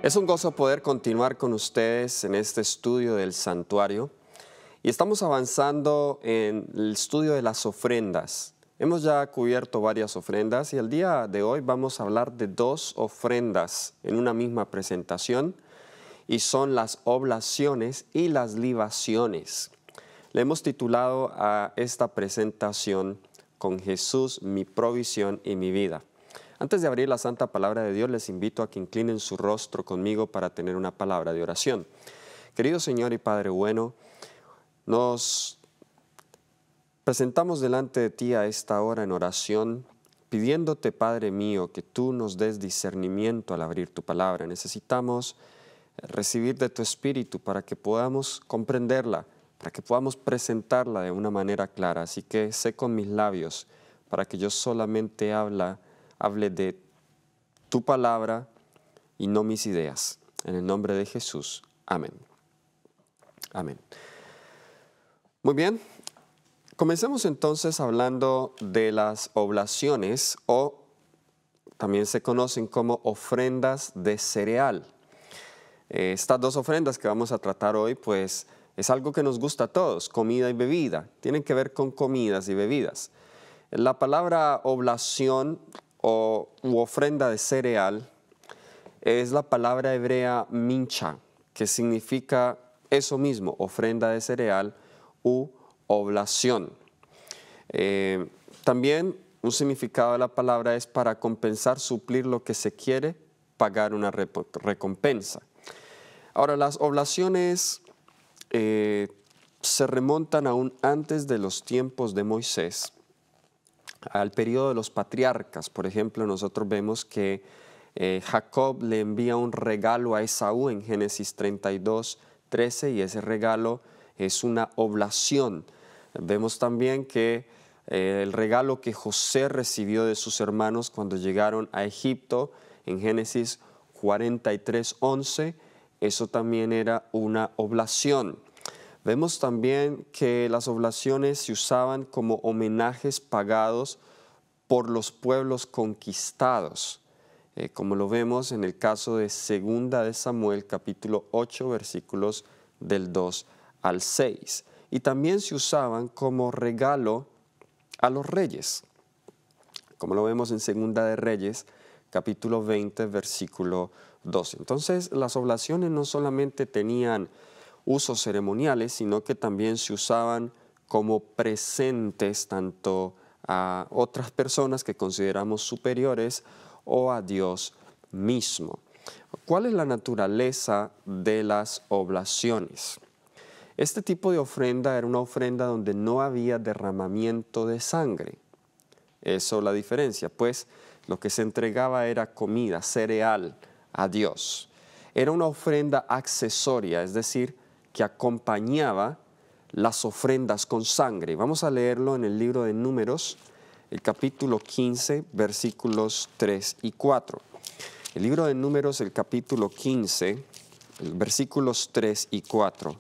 Es un gozo poder continuar con ustedes en este estudio del santuario y estamos avanzando en el estudio de las ofrendas. Hemos ya cubierto varias ofrendas y el día de hoy vamos a hablar de dos ofrendas en una misma presentación y son las oblaciones y las libaciones. Le hemos titulado a esta presentación "Con Jesús, mi provisión y mi vida". Antes de abrir la santa palabra de Dios, les invito a que inclinen su rostro conmigo para tener una palabra de oración. Querido Señor y Padre bueno, nos presentamos delante de ti a esta hora en oración, pidiéndote, Padre mío, que tú nos des discernimiento al abrir tu palabra. Necesitamos recibir de tu Espíritu para que podamos comprenderla, para que podamos presentarla de una manera clara. Así que sé con mis labios para que yo solamente hable de tu palabra y no mis ideas. En el nombre de Jesús. Amén. Amén. Muy bien. Comencemos entonces hablando de las oblaciones, o también se conocen como ofrendas de cereal. Estas dos ofrendas que vamos a tratar hoy, pues es algo que nos gusta a todos, comida y bebida. Tienen que ver con comidas y bebidas. La palabra oblación u ofrenda de cereal es la palabra hebrea mincha, que significa eso mismo, ofrenda de cereal u oblación. También un significado de la palabra es para compensar, suplir lo que se quiere, pagar una recompensa. Ahora, las oblaciones se remontan aún antes de los tiempos de Moisés, al periodo de los patriarcas. Por ejemplo, nosotros vemos que Jacob le envía un regalo a Esaú en Génesis 32:13, y ese regalo es una oblación. Vemos también que el regalo que José recibió de sus hermanos cuando llegaron a Egipto en Génesis 43:11, eso también era una oblación. Vemos también que las oblaciones se usaban como homenajes pagados por los pueblos conquistados, como lo vemos en el caso de Segunda de Samuel, capítulo 8, versículos del 2 al 6. Y también se usaban como regalo a los reyes, como lo vemos en Segunda de Reyes, capítulo 20, versículo 12. Entonces, las oblaciones no solamente tenían usos ceremoniales, sino que también se usaban como presentes tanto a otras personas que consideramos superiores o a Dios mismo. ¿Cuál es la naturaleza de las oblaciones? Este tipo de ofrenda era una ofrenda donde no había derramamiento de sangre. Eso es la diferencia, pues lo que se entregaba era comida, cereal a Dios. Era una ofrenda accesoria, es decir, que acompañaba las ofrendas con sangre. Vamos a leerlo en el libro de Números, el capítulo 15, versículos 3 y 4. El libro de Números, el capítulo 15, versículos 3 y 4.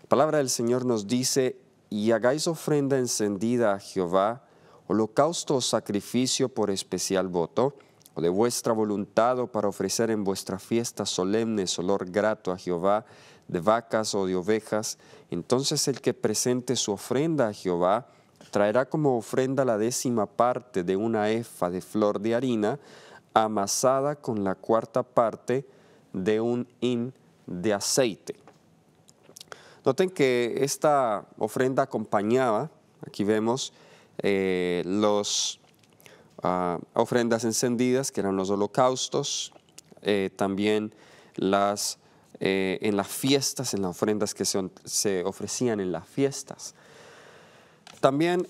La palabra del Señor nos dice: y hagáis ofrenda encendida a Jehová, holocausto o sacrificio por especial voto, o de vuestra voluntad, o para ofrecer en vuestras fiestas solemnes olor grato a Jehová, de vacas o de ovejas. Entonces el que presente su ofrenda a Jehová traerá como ofrenda la 10ª parte de una efa de flor de harina amasada con la 4ª parte de un hin de aceite. Noten que esta ofrenda acompañaba, aquí vemos los ofrendas encendidas, que eran los holocaustos, también en las fiestas, en las ofrendas que se ofrecían en las fiestas. También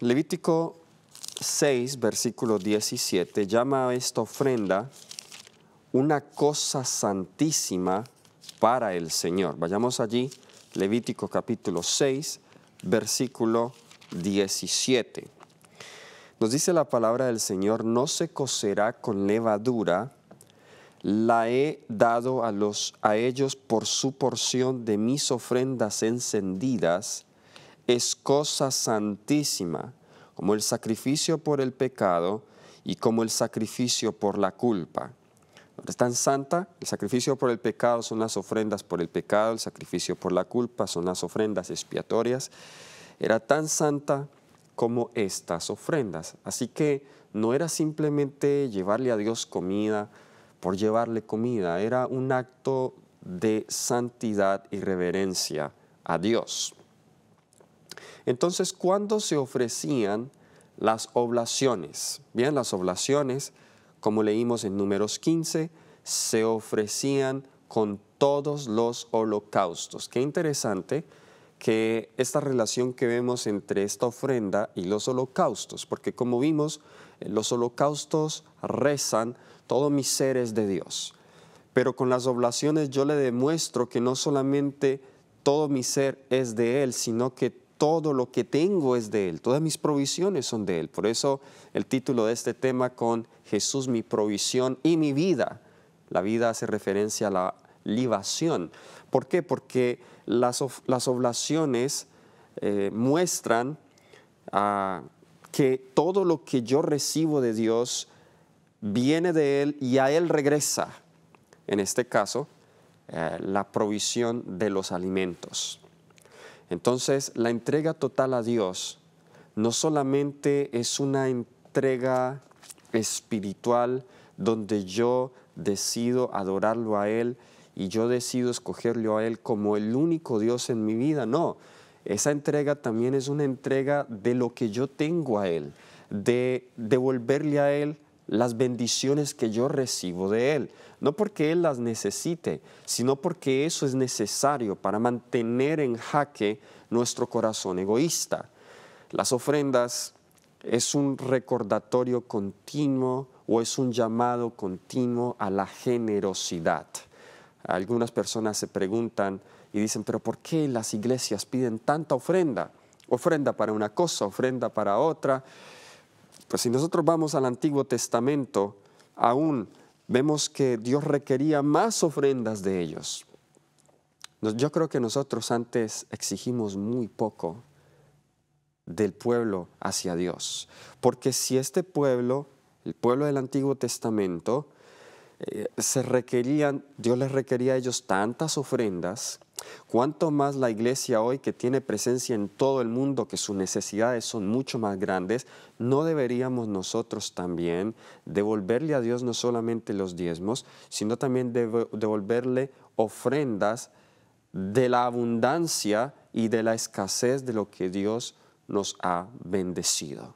Levítico 6, versículo 17, llama a esta ofrenda una cosa santísima para el Señor. Vayamos allí, Levítico capítulo 6, versículo 17. Nos dice la palabra del Señor: no se cocerá con levadura, la he dado a ellos por su porción de mis ofrendas encendidas, es cosa santísima, como el sacrificio por el pecado y como el sacrificio por la culpa. Es tan santa, el sacrificio por el pecado son las ofrendas por el pecado, el sacrificio por la culpa son las ofrendas expiatorias. Era tan santa como estas ofrendas. Así que no era simplemente llevarle a Dios comida por llevarle comida, era un acto de santidad y reverencia a Dios. Entonces, ¿cuándo se ofrecían las oblaciones? Bien, las oblaciones, como leímos en Números 15, se ofrecían con todos los holocaustos. Qué interesante que esta relación que vemos entre esta ofrenda y los holocaustos, porque como vimos, los holocaustos rezan, todo mi ser es de Dios. Pero con las oblaciones yo le demuestro que no solamente todo mi ser es de Él, sino que todo lo que tengo es de Él, todas mis provisiones son de Él. Por eso el título de este tema con Jesús mi provisión y mi vida. La vida hace referencia a la libación. ¿Por qué? Porque las oblaciones muestran que todo lo que yo recibo de Dios viene de Él y a Él regresa. En este caso, la provisión de los alimentos. Entonces, la entrega total a Dios no solamente es una entrega espiritual donde yo decido adorarlo a Él y yo decido escogerlo a Él como el único Dios en mi vida, no. Esa entrega también es una entrega de lo que yo tengo a Él, de devolverle a Él las bendiciones que yo recibo de Él, no porque Él las necesite, sino porque eso es necesario para mantener en jaque nuestro corazón egoísta. Las ofrendas es un recordatorio continuo o es un llamado continuo a la generosidad. Algunas personas se preguntan y dicen, pero ¿por qué las iglesias piden tanta ofrenda? Ofrenda para una cosa, ofrenda para otra. Pues si nosotros vamos al Antiguo Testamento, aún vemos que Dios requería más ofrendas de ellos. Yo creo que nosotros antes exigimos muy poco del pueblo hacia Dios. Porque si este pueblo, el pueblo del Antiguo Testamento, Dios les requería a ellos tantas ofrendas, cuánto más la iglesia hoy que tiene presencia en todo el mundo, que sus necesidades son mucho más grandes, no deberíamos nosotros también devolverle a Dios no solamente los diezmos, sino también devolverle ofrendas de la abundancia y de la escasez de lo que Dios nos ha bendecido.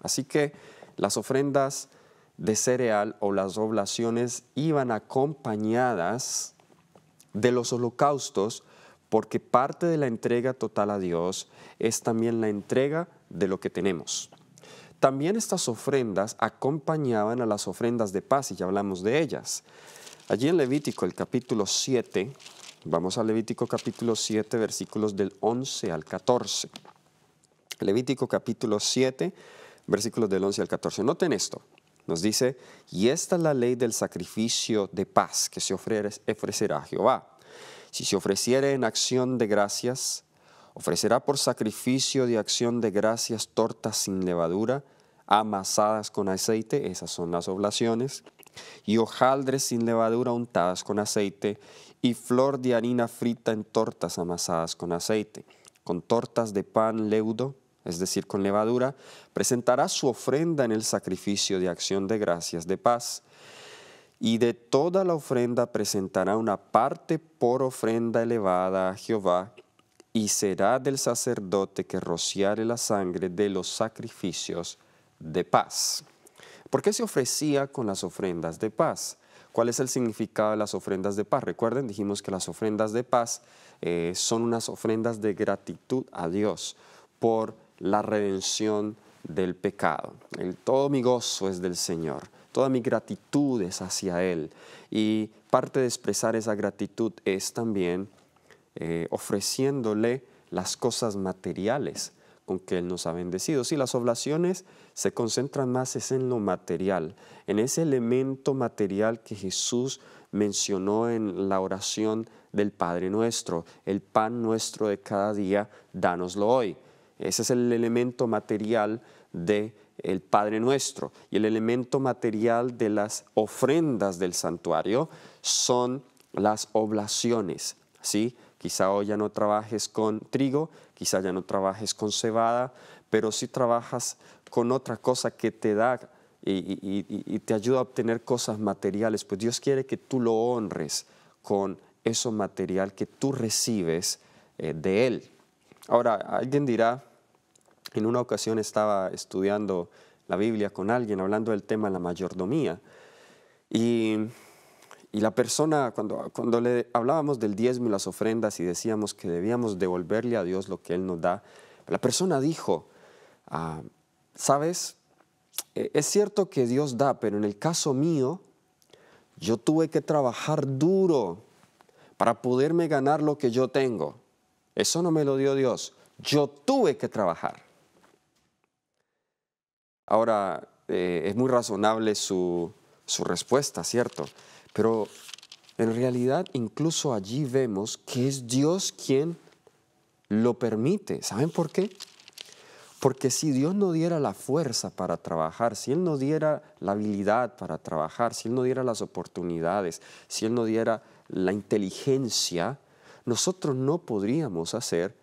Así que las ofrendas de cereal o las oblaciones iban acompañadas de los holocaustos, porque parte de la entrega total a Dios es también la entrega de lo que tenemos. También estas ofrendas acompañaban a las ofrendas de paz y ya hablamos de ellas. Allí en Levítico, el capítulo 7, vamos a Levítico capítulo 7, versículos del 11 al 14. Levítico capítulo 7, versículos del 11 al 14. Noten esto. Nos dice, y esta es la ley del sacrificio de paz que se ofrecerá a Jehová. Si se ofreciere en acción de gracias, ofrecerá por sacrificio de acción de gracias tortas sin levadura, amasadas con aceite, esas son las oblaciones, y hojaldres sin levadura untadas con aceite, y flor de harina frita en tortas amasadas con aceite, con tortas de pan leudo, es decir, con levadura, presentará su ofrenda en el sacrificio de acción de gracias de paz. Y de toda la ofrenda presentará una parte por ofrenda elevada a Jehová, y será del sacerdote que rociare la sangre de los sacrificios de paz. ¿Por qué se ofrecía con las ofrendas de paz? ¿Cuál es el significado de las ofrendas de paz? Recuerden, dijimos que las ofrendas de paz son unas ofrendas de gratitud a Dios por la redención del pecado. Todo mi gozo es del Señor, toda mi gratitud es hacia Él. Y parte de expresar esa gratitud es también ofreciéndole las cosas materiales con que Él nos ha bendecido. Sí, las oblaciones se concentran más en lo material, en ese elemento material que Jesús mencionó en la oración del Padre Nuestro, el pan nuestro de cada día, dánoslo hoy. Ese es el elemento material de el Padre Nuestro. Y el elemento material de las ofrendas del santuario son las oblaciones, ¿sí? Quizá hoy ya no trabajes con trigo, quizá ya no trabajes con cebada, pero sí trabajas con otra cosa que te da y te ayuda a obtener cosas materiales. Pues Dios quiere que tú lo honres con eso material que tú recibes de Él. Ahora, alguien dirá, en una ocasión estaba estudiando la Biblia con alguien, hablando del tema de la mayordomía, y la persona, cuando le hablábamos del diezmo y las ofrendas y decíamos que debíamos devolverle a Dios lo que Él nos da, la persona dijo, ¿sabes? Es cierto que Dios da, pero en el caso mío, yo tuve que trabajar duro para poderme ganar lo que yo tengo. Eso no me lo dio Dios. Yo tuve que trabajar. Ahora, es muy razonable su respuesta, ¿cierto? Pero en realidad incluso allí vemos que es Dios quien lo permite. ¿Saben por qué? Porque si Dios no diera la fuerza para trabajar, si Él no diera la habilidad para trabajar, si Él no diera las oportunidades, si Él no diera la inteligencia, nosotros no podríamos hacer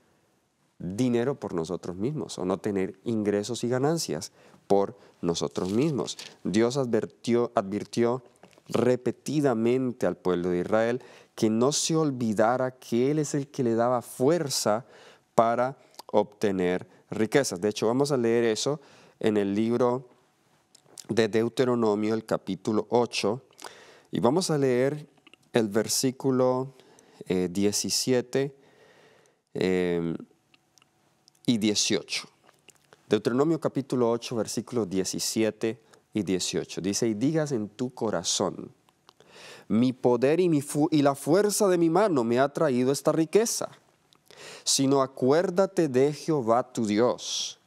dinero por nosotros mismos o no tener ingresos y ganancias por nosotros mismos. Dios advirtió repetidamente al pueblo de Israel que no se olvidara que Él es el que le daba fuerza para obtener riquezas. De hecho, vamos a leer eso en el libro de Deuteronomio, el capítulo 8, y vamos a leer el versículo 17 y 18. Deuteronomio capítulo 8, versículos 17 y 18. Dice, y digas en tu corazón, mi poder y la fuerza de mi mano me ha traído esta riqueza, sino acuérdate de Jehová tu Dios,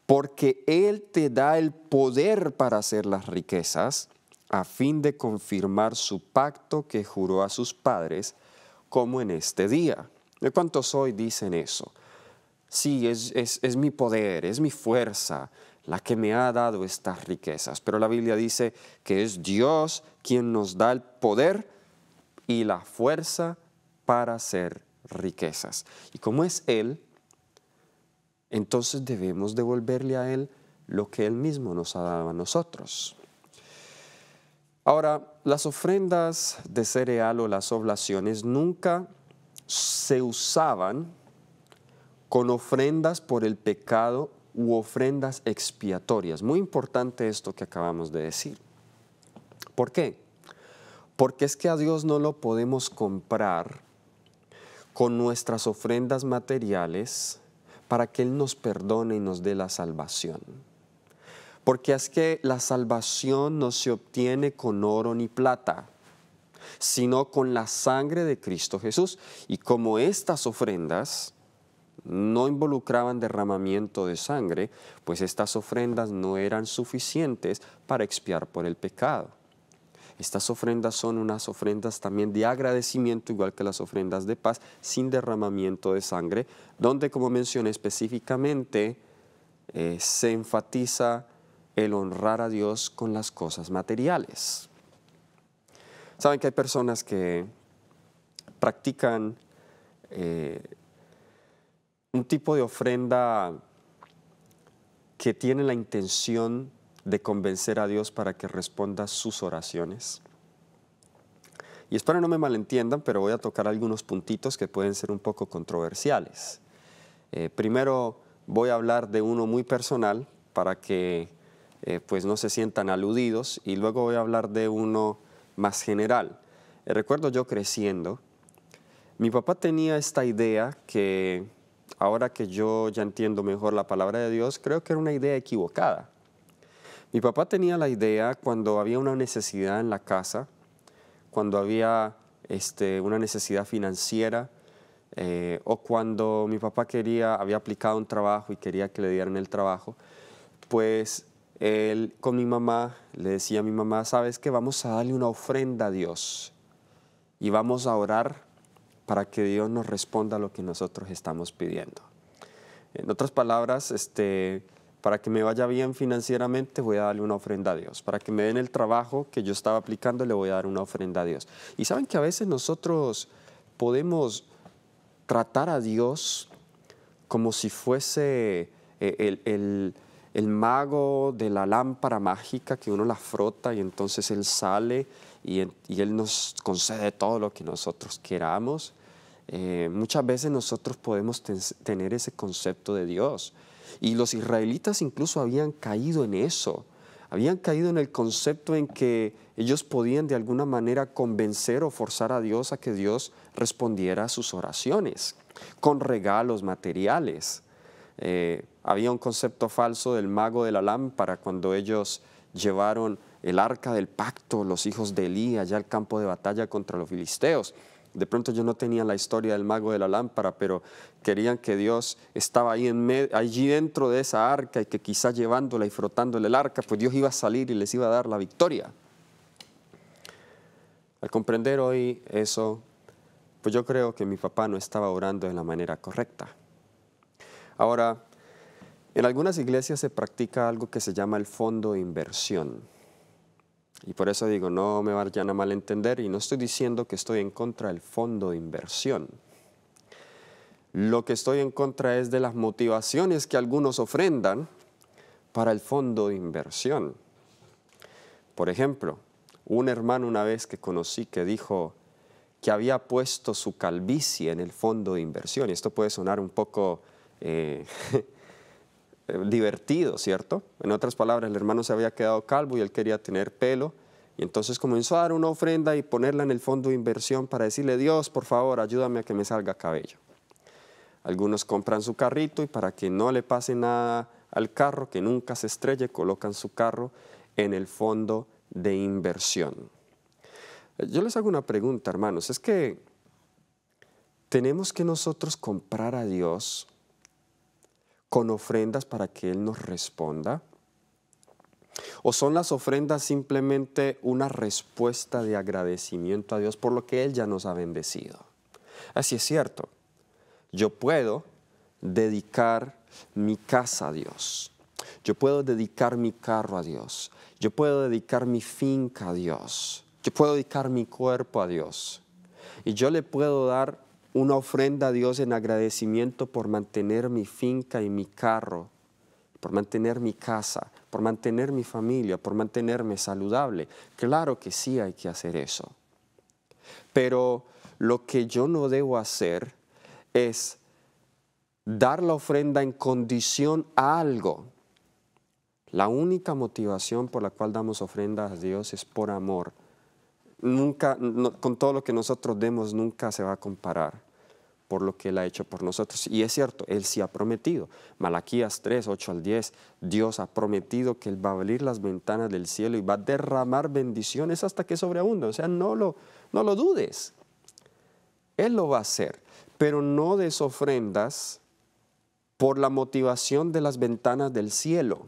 porque Él te da el poder para hacer las riquezas, a fin de confirmar su pacto que juró a sus padres, como en este día. ¿De cuántos hoy dicen eso? Sí, es mi poder, es mi fuerza la que me ha dado estas riquezas. Pero la Biblia dice que es Dios quien nos da el poder y la fuerza para hacer riquezas. Y como es Él, entonces debemos devolverle a Él lo que Él mismo nos ha dado a nosotros. Ahora, las ofrendas de cereal o las oblaciones nunca se usaban con ofrendas por el pecado u ofrendas expiatorias. Muy importante esto que acabamos de decir. ¿Por qué? Porque es que a Dios no lo podemos comprar con nuestras ofrendas materiales para que Él nos perdone y nos dé la salvación. Porque es que la salvación no se obtiene con oro ni plata, sino con la sangre de Cristo Jesús. Y como estas ofrendas no involucraban derramamiento de sangre, pues estas ofrendas no eran suficientes para expiar por el pecado. Estas ofrendas son unas ofrendas también de agradecimiento, igual que las ofrendas de paz, sin derramamiento de sangre, donde, como mencioné específicamente, se enfatiza el honrar a Dios con las cosas materiales. Saben que hay personas que practican un tipo de ofrenda que tiene la intención de convencer a Dios para que responda sus oraciones. Y espero no me malentiendan, pero voy a tocar algunos puntitos que pueden ser un poco controversiales. Primero voy a hablar de uno muy personal para que pues no se sientan aludidos, y luego voy a hablar de uno más general. Recuerdo yo creciendo, mi papá tenía esta idea que ahora que yo ya entiendo mejor la palabra de Dios, creo que era una idea equivocada. Mi papá tenía la idea cuando había una necesidad en la casa, cuando había una necesidad financiera, o cuando mi papá había aplicado un trabajo y quería que le dieran el trabajo, pues él con mi mamá le decía a mi mamá, ¿sabes qué? Vamos a darle una ofrenda a Dios y vamos a orar para que Dios nos responda a lo que nosotros estamos pidiendo. En otras palabras, para que me vaya bien financieramente voy a darle una ofrenda a Dios. Para que me den el trabajo que yo estaba aplicando le voy a dar una ofrenda a Dios. Y saben que a veces nosotros podemos tratar a Dios como si fuese el mago de la lámpara mágica que uno la frota y entonces Él sale y Él nos concede todo lo que nosotros queramos. Muchas veces nosotros podemos tener ese concepto de Dios. Y los israelitas incluso habían caído en eso. Habían caído en el concepto en que ellos podían de alguna manera convencer o forzar a Dios a que Dios respondiera a sus oraciones con regalos materiales. Había un concepto falso del mago de la lámpara cuando ellos llevaron el arca del pacto, los hijos de Elí, allá al campo de batalla contra los filisteos. De pronto yo no tenía la historia del mago de la lámpara, pero querían que Dios estaba ahí allí dentro de esa arca y que quizás llevándola y frotándole el arca, pues Dios iba a salir y les iba a dar la victoria. Al comprender hoy eso, pues yo creo que mi papá no estaba orando de la manera correcta. Ahora, en algunas iglesias se practica algo que se llama el fondo de inversión. Y por eso digo, no me vayan a malentender y no estoy diciendo que estoy en contra del fondo de inversión. Lo que estoy en contra es de las motivaciones que algunos ofrendan para el fondo de inversión. Por ejemplo, un hermano una vez que conocí que dijo que había puesto su calvicie en el fondo de inversión. Y esto puede sonar un poco divertido, ¿cierto? En otras palabras, el hermano se había quedado calvo y él quería tener pelo. Y entonces comenzó a dar una ofrenda y ponerla en el fondo de inversión para decirle, Dios, por favor, ayúdame a que me salga cabello. Algunos compran su carrito y para que no le pase nada al carro, que nunca se estrelle, colocan su carro en el fondo de inversión. Yo les hago una pregunta, hermanos. Es que tenemos que nosotros comprar a Dios con ofrendas para que Él nos responda. ¿O son las ofrendas simplemente una respuesta de agradecimiento a Dios por lo que Él ya nos ha bendecido? Así es cierto. Yo puedo dedicar mi casa a Dios. Yo puedo dedicar mi carro a Dios. Yo puedo dedicar mi finca a Dios. Yo puedo dedicar mi cuerpo a Dios. Y yo le puedo dar una ofrenda a Dios en agradecimiento por mantener mi finca y mi carro, por mantener mi casa, por mantener mi familia, por mantenerme saludable. Claro que sí hay que hacer eso. Pero lo que yo no debo hacer es dar la ofrenda en condición a algo. La única motivación por la cual damos ofrendas a Dios es por amor. Nunca, con todo lo que nosotros demos, nunca se va a comparar por lo que Él ha hecho por nosotros. Y es cierto, Él sí ha prometido. Malaquías 3, 8 al 10, Dios ha prometido que Él va a abrir las ventanas del cielo y va a derramar bendiciones hasta que sobreabundan. O sea, no lo dudes. Él lo va a hacer, pero no des ofrendas por la motivación de las ventanas del cielo.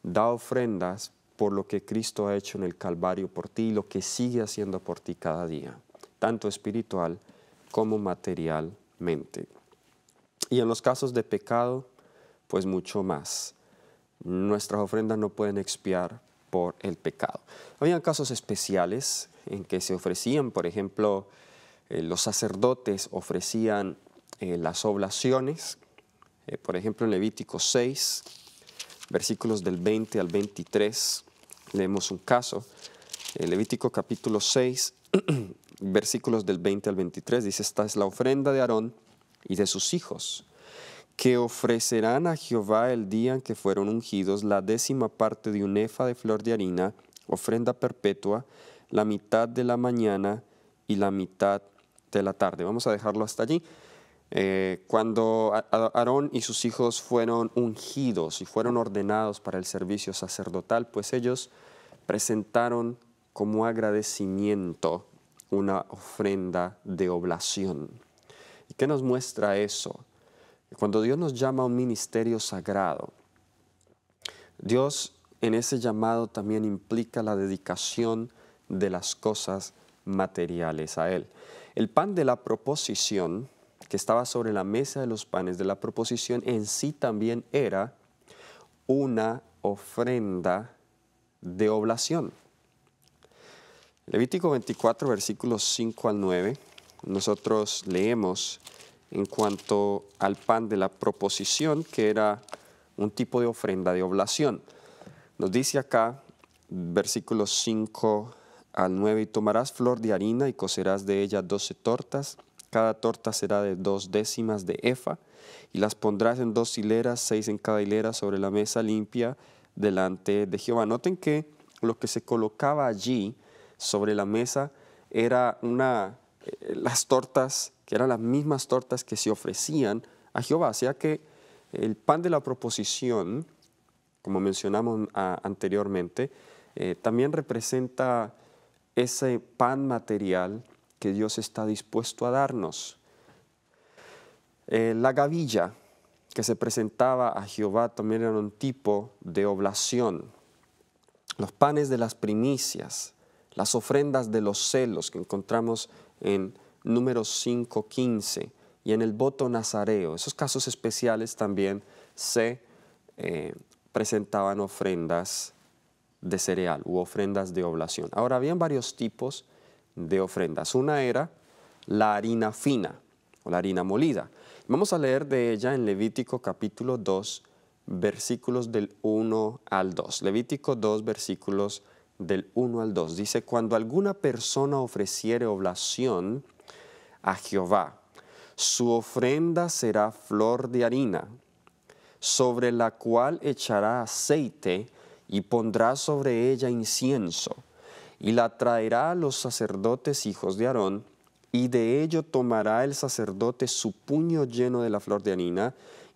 Da ofrendas por lo que Cristo ha hecho en el Calvario por ti y lo que sigue haciendo por ti cada día, tanto espiritual como materialmente. Y en los casos de pecado, pues mucho más. Nuestras ofrendas no pueden expiar por el pecado. Había casos especiales en que se ofrecían, por ejemplo, los sacerdotes ofrecían las oblaciones, por ejemplo en Levítico 6, versículos del 20 al 23, leemos un caso. Levítico capítulo 6, versículos del 20 al 23, dice, esta es la ofrenda de Aarón y de sus hijos, que ofrecerán a Jehová el día en que fueron ungidos la 10ª parte de un efa de flor de harina, ofrenda perpetua, la mitad de la mañana y la mitad de la tarde. Vamos a dejarlo hasta allí. Cuando Aarón y sus hijos fueron ungidos y fueron ordenados para el servicio sacerdotal, pues ellos presentaron como agradecimiento una ofrenda de oblación. ¿Y qué nos muestra eso? Cuando Dios nos llama a un ministerio sagrado, Dios en ese llamado también implica la dedicación de las cosas materiales a Él. El pan de la proposición, que estaba sobre la mesa de los panes de la proposición, en sí también era una ofrenda de oblación. Levítico 24, versículos 5 al 9, nosotros leemos en cuanto al pan de la proposición, que era un tipo de ofrenda de oblación. Nos dice acá, versículos 5 al 9, y tomarás flor de harina y cocerás de ella 12 tortas, cada torta será de 2/10 de efa, y las pondrás en 2 hileras, 6 en cada hilera, sobre la mesa limpia delante de Jehová. Noten que lo que se colocaba allí sobre la mesa era las tortas, que eran las mismas tortas que se ofrecían a Jehová. O sea que el pan de la proposición, como mencionamos anteriormente, también representa ese pan material que Dios está dispuesto a darnos. La gavilla que se presentaba a Jehová también era un tipo de oblación. Los panes de las primicias, las ofrendas de los celos que encontramos en Números 5:15 y en el voto nazareo, esos casos especiales también se presentaban ofrendas de cereal u ofrendas de oblación. Ahora, habían varios tipos de ofrendas. Una era la harina fina o la harina molida. Vamos a leer de ella en Levítico capítulo 2, versículos del 1 al 2. Levítico 2, versículos del 1 al 2. Dice, cuando alguna persona ofreciere oblación a Jehová, su ofrenda será flor de harina, sobre la cual echará aceite y pondrá sobre ella incienso, y la traerá a los sacerdotes hijos de Aarón, y de ello tomará el sacerdote su puño lleno de la flor de harina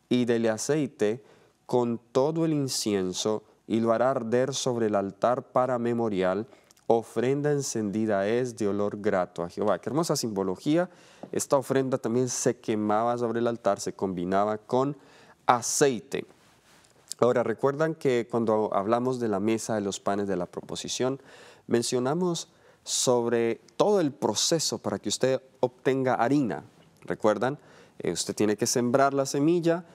y del aceite con todo el incienso, y lo hará arder sobre el altar para memorial. Ofrenda encendida es de olor grato a Jehová. Qué hermosa simbología. Esta ofrenda también se quemaba sobre el altar, se combinaba con aceite. Ahora, recuerdan que cuando hablamos de la mesa de los panes de la proposición, mencionamos sobre todo el proceso para que usted obtenga harina. ¿Recuerdan? Usted tiene que sembrar la semilla,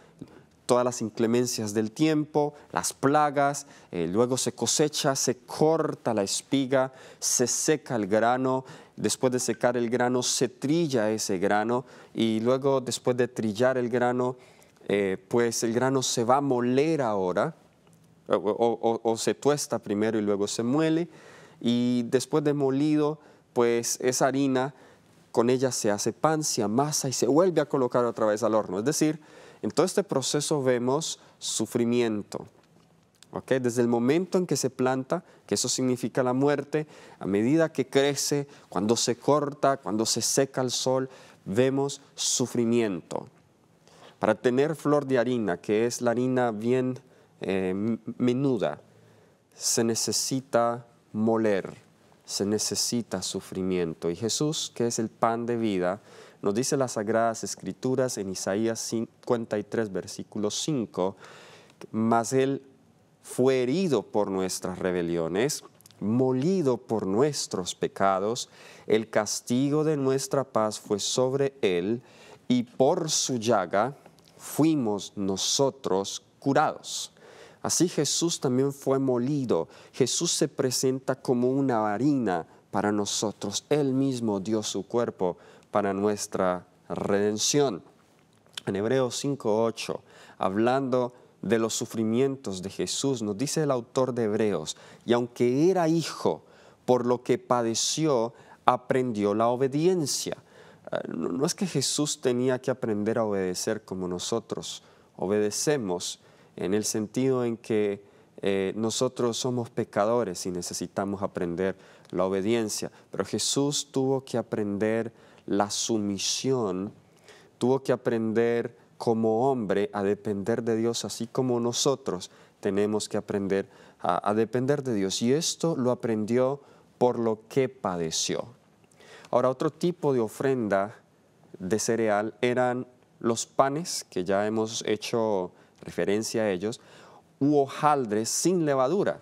todas las inclemencias del tiempo, las plagas, luego se cosecha, se corta la espiga, se seca el grano, después de secar el grano se trilla ese grano y luego después de trillar el grano, pues el grano se va a moler ahora, o se tuesta primero y luego se muele, y después de molido, pues esa harina, con ella se hace pan, se amasa y se vuelve a colocar otra vez al horno. Es decir, en todo este proceso vemos sufrimiento. ¿Okay? Desde el momento en que se planta, que eso significa la muerte, a medida que crece, cuando se corta, cuando se seca el sol, vemos sufrimiento. Para tener flor de harina, que es la harina bien menuda, se necesita moler, se necesita sufrimiento. Y Jesús, que es el pan de vida, nos dice las Sagradas Escrituras en Isaías 53, versículo 5, mas Él fue herido por nuestras rebeliones, molido por nuestros pecados, el castigo de nuestra paz fue sobre Él, y por su llaga fuimos nosotros curados. Así Jesús también fue molido. Jesús se presenta como una harina para nosotros. Él mismo dio su cuerpo para nuestra redención. En Hebreos 5:8, hablando de los sufrimientos de Jesús, nos dice el autor de Hebreos, y aunque era hijo, por lo que padeció, aprendió la obediencia. No es que Jesús tenía que aprender a obedecer como nosotros obedecemos, en el sentido en que nosotros somos pecadores y necesitamos aprender la obediencia, pero Jesús tuvo que aprender la sumisión, tuvo que aprender como hombre a depender de Dios, así como nosotros tenemos que aprender a depender de Dios. Y esto lo aprendió por lo que padeció. Ahora, otro tipo de ofrenda de cereal eran los panes, que ya hemos hecho referencia a ellos, u hojaldres sin levadura.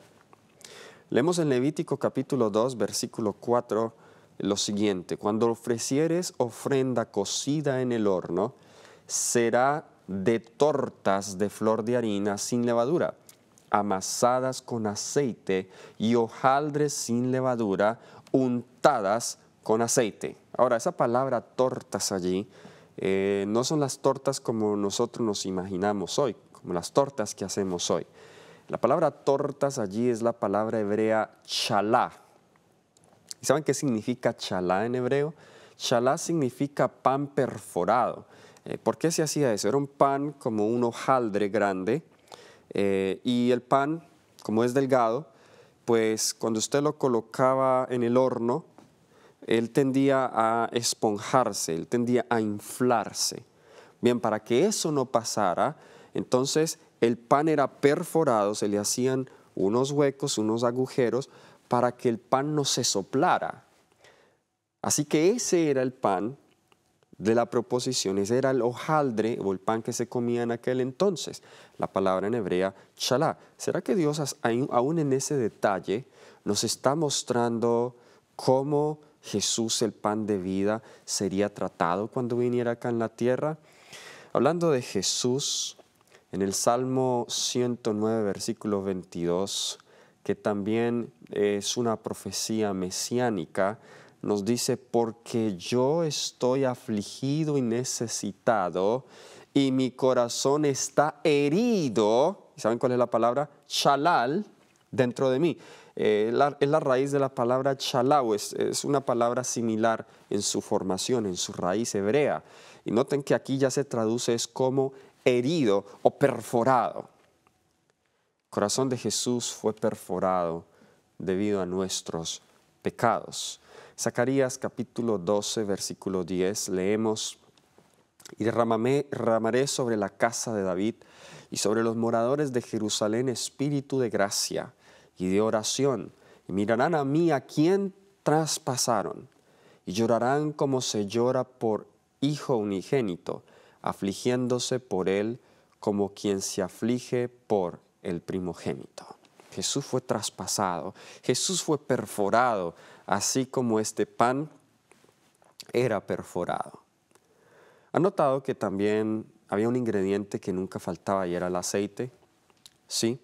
Leemos en Levítico capítulo 2, versículo 4, lo siguiente: cuando ofrecieres ofrenda cocida en el horno, será de tortas de flor de harina sin levadura. amasadas con aceite, y hojaldres sin levadura, untadas con aceite. Ahora, esa palabra tortas allí no son las tortas como nosotros nos imaginamos hoy, como las tortas que hacemos hoy. La palabra tortas allí es la palabra hebrea chalá. ¿Y saben qué significa chalá en hebreo? Chalá significa pan perforado. ¿Por qué se hacía eso? Era un pan como un hojaldre grande, y el pan, como es delgado, pues cuando usted lo colocaba en el horno, él tendía a esponjarse, él tendía a inflarse. Bien, para que eso no pasara, entonces el pan era perforado, se le hacían unos huecos, unos agujeros, para que el pan no se soplara. Así que ese era el pan de la proposición, ese era el hojaldre o el pan que se comía en aquel entonces. La palabra en hebrea, chalá. ¿Será que Dios aún en ese detalle nos está mostrando cómo Jesús, el pan de vida, sería tratado cuando viniera acá en la tierra? Hablando de Jesús, en el Salmo 109, versículo 22, que también es una profecía mesiánica, nos dice: porque yo estoy afligido y necesitado, y mi corazón está herido. ¿Saben cuál es la palabra? Chalal, dentro de mí. Es la raíz de la palabra chalau, es una palabra similar en su formación, en su raíz hebrea. Y noten que aquí ya se traduce es como herido o perforado. El corazón de Jesús fue perforado debido a nuestros pecados. Zacarías capítulo 12, versículo 10, leemos: y derramaré sobre la casa de David y sobre los moradores de Jerusalén espíritu de gracia y de oración, y mirarán a mí a quien traspasaron, y llorarán como se llora por hijo unigénito, afligiéndose por él como quien se aflige por el primogénito. Jesús fue traspasado, Jesús fue perforado, así como este pan era perforado. ¿Han notado que también había un ingrediente que nunca faltaba y era el aceite? Sí.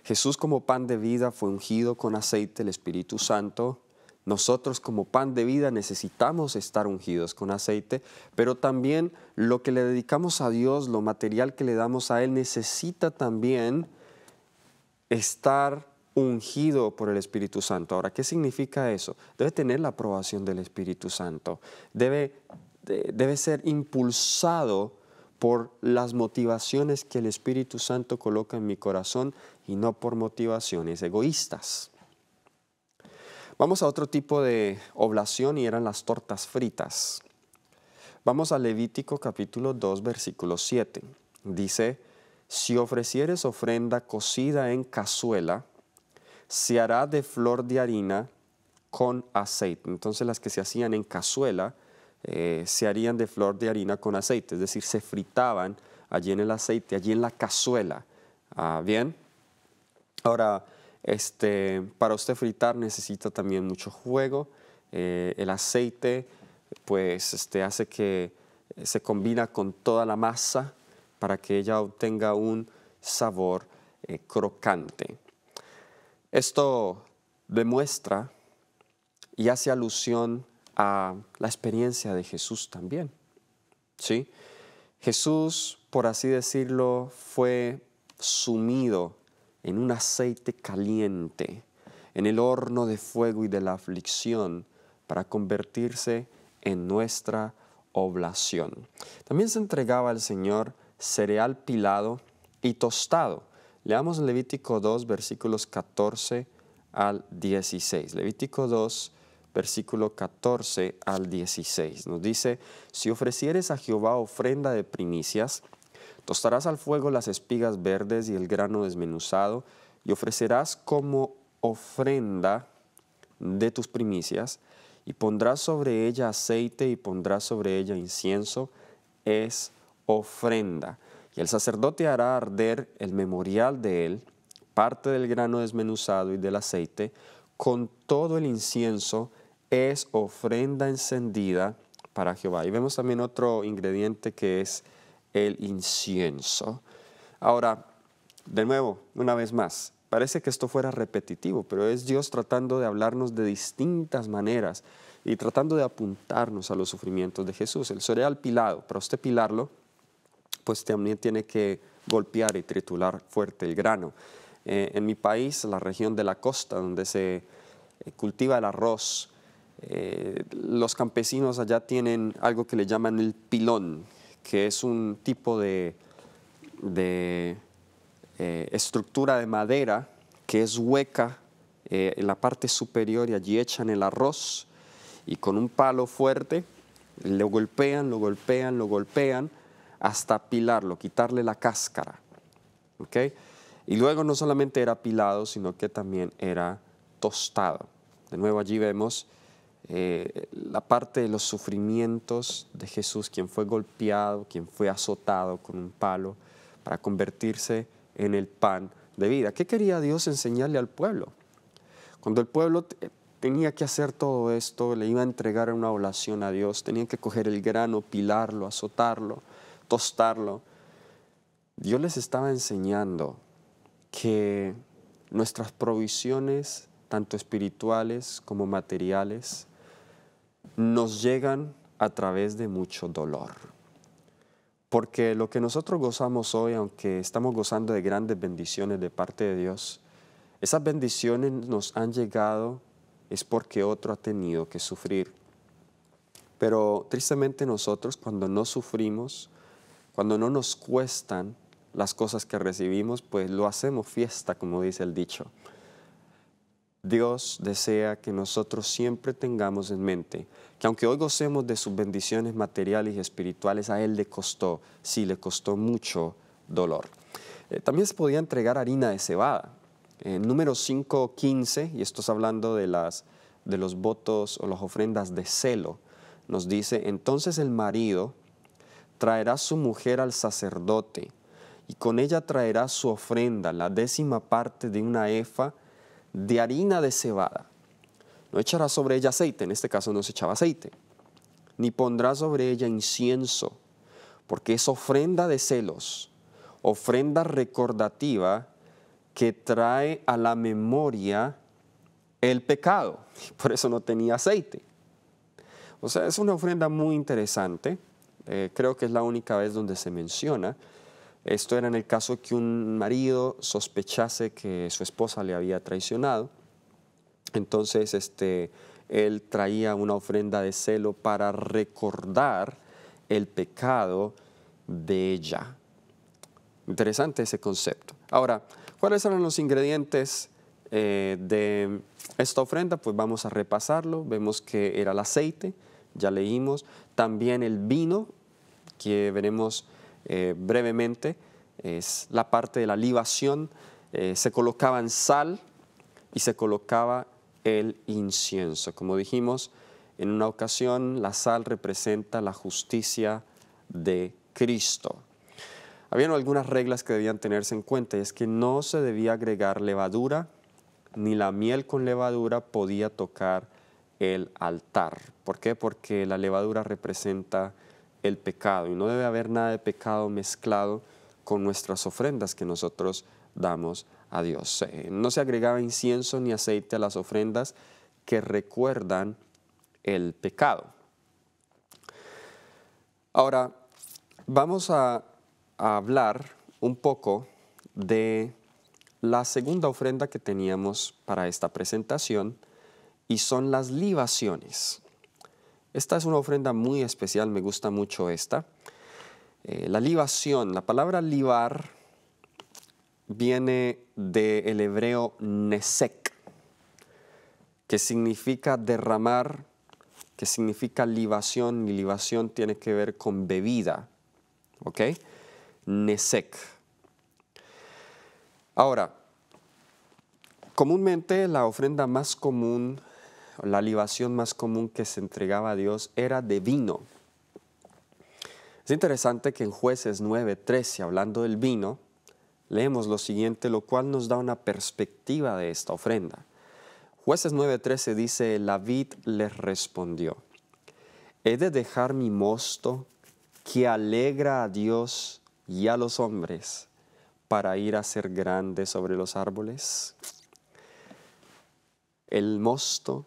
Jesús como pan de vida fue ungido con aceite, el Espíritu Santo. Nosotros como pan de vida necesitamos estar ungidos con aceite, pero también lo que le dedicamos a Dios, lo material que le damos a Él, necesita también estar ungido por el Espíritu Santo. Ahora, ¿qué significa eso? Debe tener la aprobación del Espíritu Santo. Debe ser impulsado por las motivaciones que el Espíritu Santo coloca en mi corazón y no por motivaciones egoístas. Vamos a otro tipo de oblación y eran las tortas fritas. Vamos a Levítico capítulo 2, versículo 7. Dice: si ofrecieres ofrenda cocida en cazuela, se hará de flor de harina con aceite. Entonces las que se hacían en cazuela se harían de flor de harina con aceite, es decir, se fritaban allí en el aceite, allí en la cazuela. ¿Bien? Ahora, para usted fritar necesita también mucho fuego. El aceite pues hace que se combina con toda la masa para que ella obtenga un sabor crocante. Esto demuestra y hace alusión a la experiencia de Jesús también. ¿Sí? Jesús, por así decirlo, fue sumido en un aceite caliente, en el horno de fuego y de la aflicción, para convertirse en nuestra oblación. También se entregaba al Señor cereal pilado y tostado. Leamos Levítico 2, versículos 14 al 16. Levítico 2, versículo 14 al 16. Nos dice: si ofrecieres a Jehová ofrenda de primicias, tostarás al fuego las espigas verdes y el grano desmenuzado, y ofrecerás como ofrenda de tus primicias, y pondrás sobre ella aceite y pondrás sobre ella incienso, es ofrenda. Y el sacerdote hará arder el memorial de él, parte del grano desmenuzado y del aceite, con todo el incienso, es ofrenda encendida para Jehová. Y vemos también otro ingrediente que es el incienso. Ahora, De nuevo, una vez más, parece que esto fuera repetitivo, pero es Dios tratando de hablarnos de distintas maneras y tratando de apuntarnos a los sufrimientos de Jesús. El cereal pilado, para usted pilarlo, pues también tiene que golpear y triturar fuerte el grano. En mi país, la región de la costa, donde se cultiva el arroz, los campesinos allá tienen algo que le llaman el pilón, que es un tipo de estructura de madera que es hueca en la parte superior, y allí echan el arroz y con un palo fuerte lo golpean, lo golpean, lo golpean hasta pilarlo, quitarle la cáscara. ¿Okay? Y luego no solamente era pilado, sino que también era tostado. De nuevo allí vemos la parte de los sufrimientos de Jesús, quien fue golpeado, quien fue azotado con un palo para convertirse en el pan de vida. ¿Qué quería Dios enseñarle al pueblo? Cuando el pueblo tenía que hacer todo esto, le iba a entregar una oblación a Dios, tenían que coger el grano, pilarlo, azotarlo, tostarlo. Dios les estaba enseñando que nuestras provisiones, tanto espirituales como materiales, nos llegan a través de mucho dolor. Porque lo que nosotros gozamos hoy, aunque estamos gozando de grandes bendiciones de parte de Dios, esas bendiciones nos han llegado es porque otro ha tenido que sufrir. Pero tristemente nosotros, cuando no sufrimos, cuando no nos cuestan las cosas que recibimos, pues lo hacemos fiesta, como dice el dicho. Dios desea que nosotros siempre tengamos en mente que aunque hoy gocemos de sus bendiciones materiales y espirituales, a Él le costó, sí, le costó mucho dolor. También se podía entregar harina de cebada. En Números 5:15, y esto es hablando de los votos o las ofrendas de celo, nos dice: entonces el marido traerá su mujer al sacerdote, y con ella traerá su ofrenda, la 10ª parte de una efa de harina de cebada. No echará sobre ella aceite, en este caso no se echaba aceite, ni pondrá sobre ella incienso, porque es ofrenda de celos, ofrenda recordativa que trae a la memoria el pecado. Por eso no tenía aceite. O sea, es una ofrenda muy interesante. Creo que es la única vez donde se menciona. Esto era en el caso que un marido sospechase que su esposa le había traicionado. Entonces, él traía una ofrenda de celo para recordar el pecado de ella. Interesante ese concepto. Ahora, ¿cuáles eran los ingredientes de esta ofrenda? Pues vamos a repasarlo. Vemos que era el aceite, ya leímos. También el vino, que veremos brevemente, es la parte de la libación. Se colocaban sal y se colocaba el incienso. Como dijimos en una ocasión, la sal representa la justicia de Cristo. Habían algunas reglas que debían tenerse en cuenta, y es que no se debía agregar levadura, ni la miel con levadura podía tocar el altar. ¿Por qué? Porque la levadura representa el pecado, y no debe haber nada de pecado mezclado con nuestras ofrendas que nosotros damos a Dios. No se agregaba incienso ni aceite a las ofrendas que recuerdan el pecado. Ahora, vamos a hablar un poco de la segunda ofrenda que teníamos para esta presentación, y son las libaciones. Esta es una ofrenda muy especial, me gusta mucho esta. La libación, la palabra libar viene del hebreo nesek, que significa derramar, que significa libación, y libación tiene que ver con bebida. ¿Ok? Nesek. Ahora, comúnmente la ofrenda más común, la libación más común que se entregaba a Dios era de vino. Es interesante que en Jueces 9:13, hablando del vino, leemos lo siguiente, lo cual nos da una perspectiva de esta ofrenda. Jueces 9:13 dice: la vid les respondió: ¿he de dejar mi mosto que alegra a Dios y a los hombres para ir a ser grande sobre los árboles? El mosto,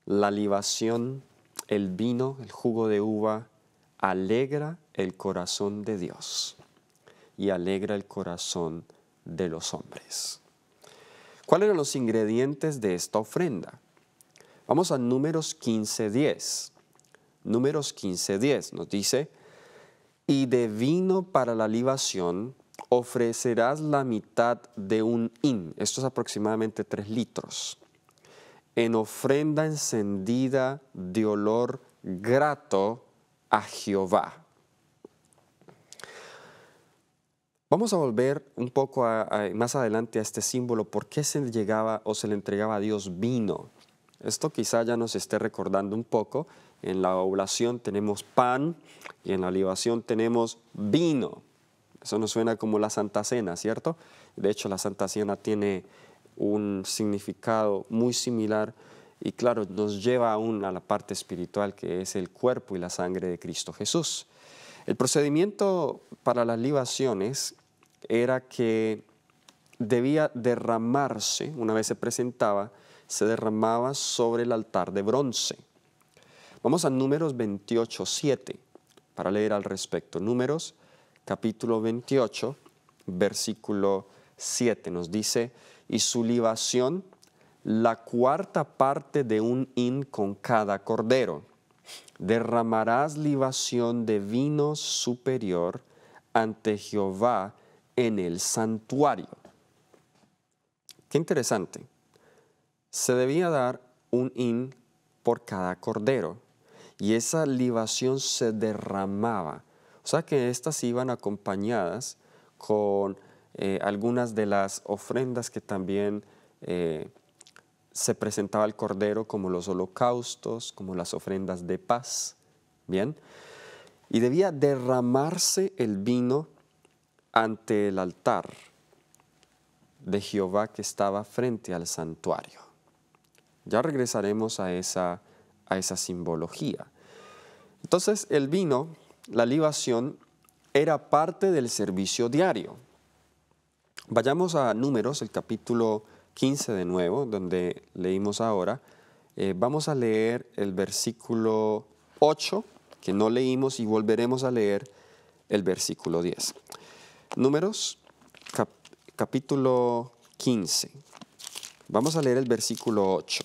la libación, el vino, el jugo de uva, alegra el corazón de Dios y alegra el corazón de los hombres. ¿Cuáles eran los ingredientes de esta ofrenda? Vamos a Números 15:10. Números 15:10 nos dice: y de vino para la libación ofrecerás la mitad de un hin. Esto es aproximadamente 3 litros. En ofrenda encendida de olor grato a Jehová. Vamos a volver un poco más adelante a este símbolo. ¿Por qué se llegaba o se le entregaba a Dios vino? Esto quizá ya nos esté recordando un poco. En la oblación tenemos pan y en la libación tenemos vino. Eso nos suena como la Santa Cena, ¿cierto? De hecho, la Santa Cena tiene un significado muy similar y claro, nos lleva aún a la parte espiritual, que es el cuerpo y la sangre de Cristo Jesús. El procedimiento para las libaciones era que debía derramarse, una vez se presentaba, se derramaba sobre el altar de bronce. Vamos a Números 28:7 para leer al respecto. Números capítulo 28, versículo 7 nos dice: y su libación, la cuarta parte de un hin con cada cordero. Derramarás libación de vino superior ante Jehová en el santuario. Qué interesante. Se debía dar un hin por cada cordero y esa libación se derramaba. O sea que estas iban acompañadas con algunas de las ofrendas que también se presentaba al cordero, como los holocaustos, como las ofrendas de paz. Bien, y debía derramarse el vino ante el altar de Jehová que estaba frente al santuario. Ya regresaremos a esa simbología. Entonces el vino, la libación, era parte del servicio diario. Vayamos a Números, el capítulo 15 de nuevo, donde leímos ahora. Vamos a leer el versículo 8, que no leímos, y volveremos a leer el versículo 10. Números, capítulo 15. Vamos a leer el versículo 8.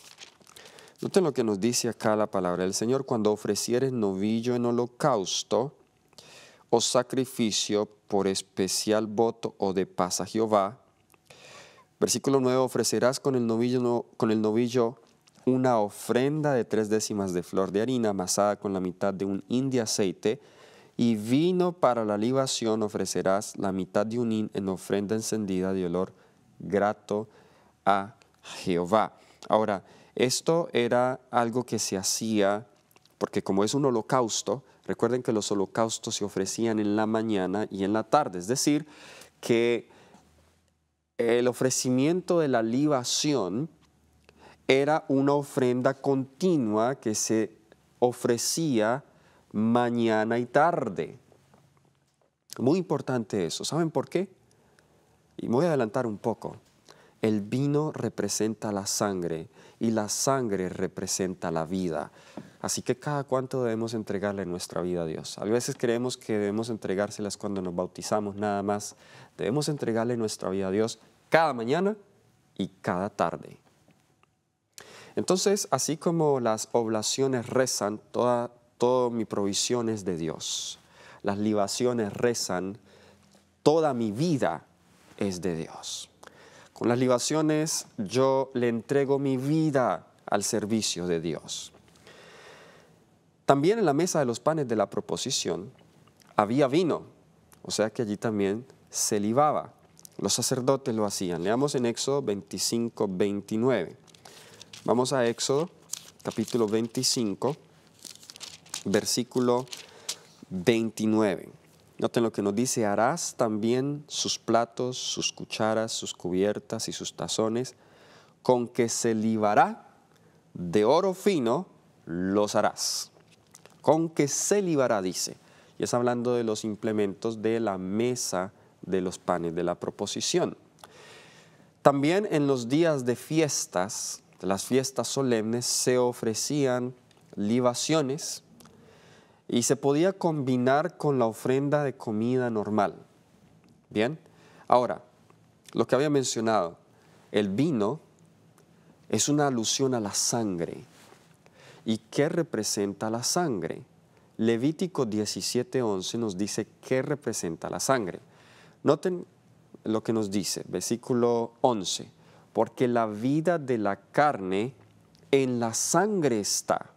Noten lo que nos dice acá la palabra del Señor: cuando ofrecieres novillo en holocausto o sacrificio por especial voto o de paz a Jehová. Versículo 9, ofrecerás con el novillo una ofrenda de 3/10 de flor de harina amasada con la mitad de un hin de aceite, y vino para la libación ofrecerás la mitad de un hin en ofrenda encendida de olor grato a Jehová. Ahora, esto era algo que se hacía porque como es un holocausto, recuerden que los holocaustos se ofrecían en la mañana y en la tarde, es decir, que el ofrecimiento de la libación era una ofrenda continua que se ofrecía mañana y tarde. Muy importante eso. ¿Saben por qué? Y me voy a adelantar un poco. El vino representa la sangre y la sangre representa la vida. Así que cada cuánto debemos entregarle nuestra vida a Dios. A veces creemos que debemos entregárselas cuando nos bautizamos nada más. Debemos entregarle nuestra vida a Dios cada mañana y cada tarde. Entonces, así como las oblaciones rezan, toda mi provisión es de Dios. Las libaciones rezan, toda mi vida es de Dios. Con las libaciones yo le entrego mi vida al servicio de Dios. También en la mesa de los panes de la proposición había vino, o sea que allí también se libaba. Los sacerdotes lo hacían. Leamos en Éxodo 25, 29. Vamos a Éxodo, capítulo 25, versículo 29. Noten lo que nos dice: harás también sus platos, sus cucharas, sus cubiertas y sus tazones, con que se libará de oro fino los harás. Con que se libará, dice. Y es hablando de los implementos de la mesa de los panes de la proposición. También en los días de fiestas, de las fiestas solemnes, se ofrecían libaciones y se podía combinar con la ofrenda de comida normal. Bien, ahora, lo que había mencionado, el vino es una alusión a la sangre. ¿Y qué representa la sangre? Levítico 17:11 nos dice qué representa la sangre. Noten lo que nos dice, versículo 11. Porque la vida de la carne en la sangre está,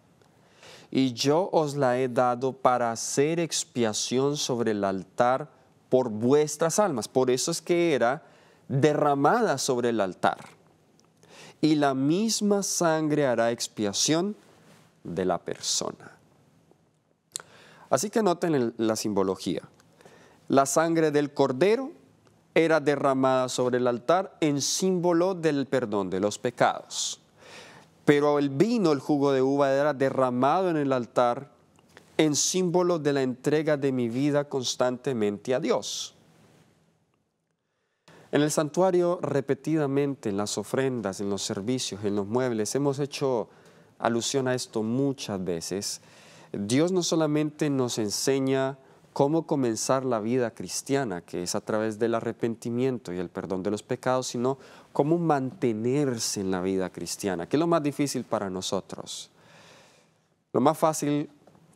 y yo os la he dado para hacer expiación sobre el altar por vuestras almas. Por eso es que era derramada sobre el altar. Y la misma sangre hará expiación de la persona. Así que noten la simbología. La sangre del cordero era derramada sobre el altar en símbolo del perdón de los pecados. Pero el vino, el jugo de uva, era derramado en el altar en símbolo de la entrega de mi vida constantemente a Dios. En el santuario, repetidamente, en las ofrendas, en los servicios, en los muebles, hemos hecho alusión a esto muchas veces. Dios no solamente nos enseña cómo comenzar la vida cristiana, que es a través del arrepentimiento y el perdón de los pecados, sino cómo mantenerse en la vida cristiana, que es lo más difícil para nosotros. Lo más fácil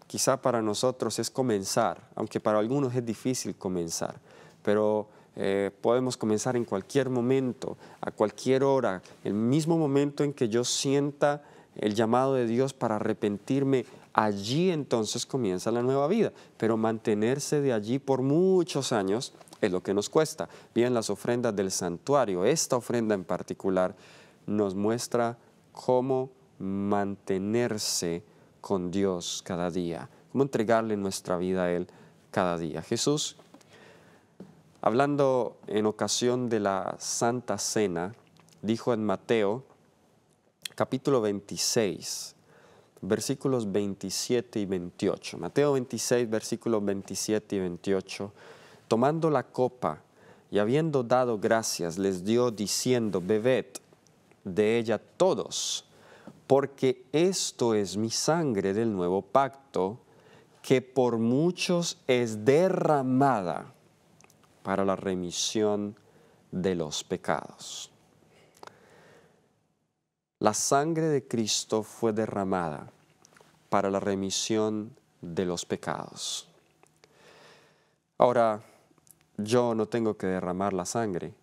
quizá para nosotros es comenzar, aunque para algunos es difícil comenzar, pero podemos comenzar en cualquier momento, a cualquier hora, el mismo momento en que yo sienta el llamado de Dios para arrepentirme. Allí entonces comienza la nueva vida, pero mantenerse de allí por muchos años es lo que nos cuesta. Bien, las ofrendas del santuario, esta ofrenda en particular, nos muestra cómo mantenerse con Dios cada día, cómo entregarle nuestra vida a Él cada día. Jesús, hablando en ocasión de la Santa Cena, dijo en Mateo, capítulo 26, versículos 27 y 28. Mateo 26, versículos 27 y 28. Tomando la copa y habiendo dado gracias, les dio diciendo, bebed de ella todos, porque esto es mi sangre del nuevo pacto, que por muchos es derramada para la remisión de los pecados. La sangre de Cristo fue derramada para la remisión de los pecados. Ahora, yo no tengo que derramar la sangre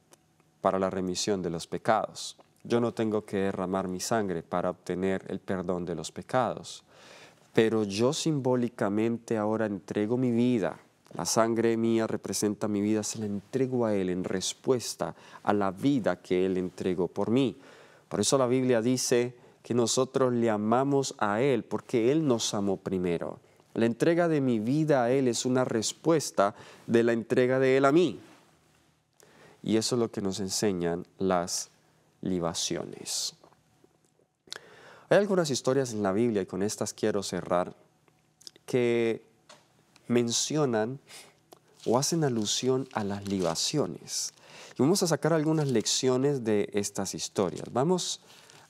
para la remisión de los pecados. Yo no tengo que derramar mi sangre para obtener el perdón de los pecados. Pero yo simbólicamente ahora entrego mi vida. La sangre mía representa mi vida, se la entrego a Él en respuesta a la vida que Él entregó por mí. Por eso la Biblia dice que nosotros le amamos a Él porque Él nos amó primero. La entrega de mi vida a Él es una respuesta de la entrega de Él a mí. Y eso es lo que nos enseñan las libaciones. Hay algunas historias en la Biblia, y con estas quiero cerrar, que mencionan o hacen alusión a las libaciones. Y vamos a sacar algunas lecciones de estas historias. Vamos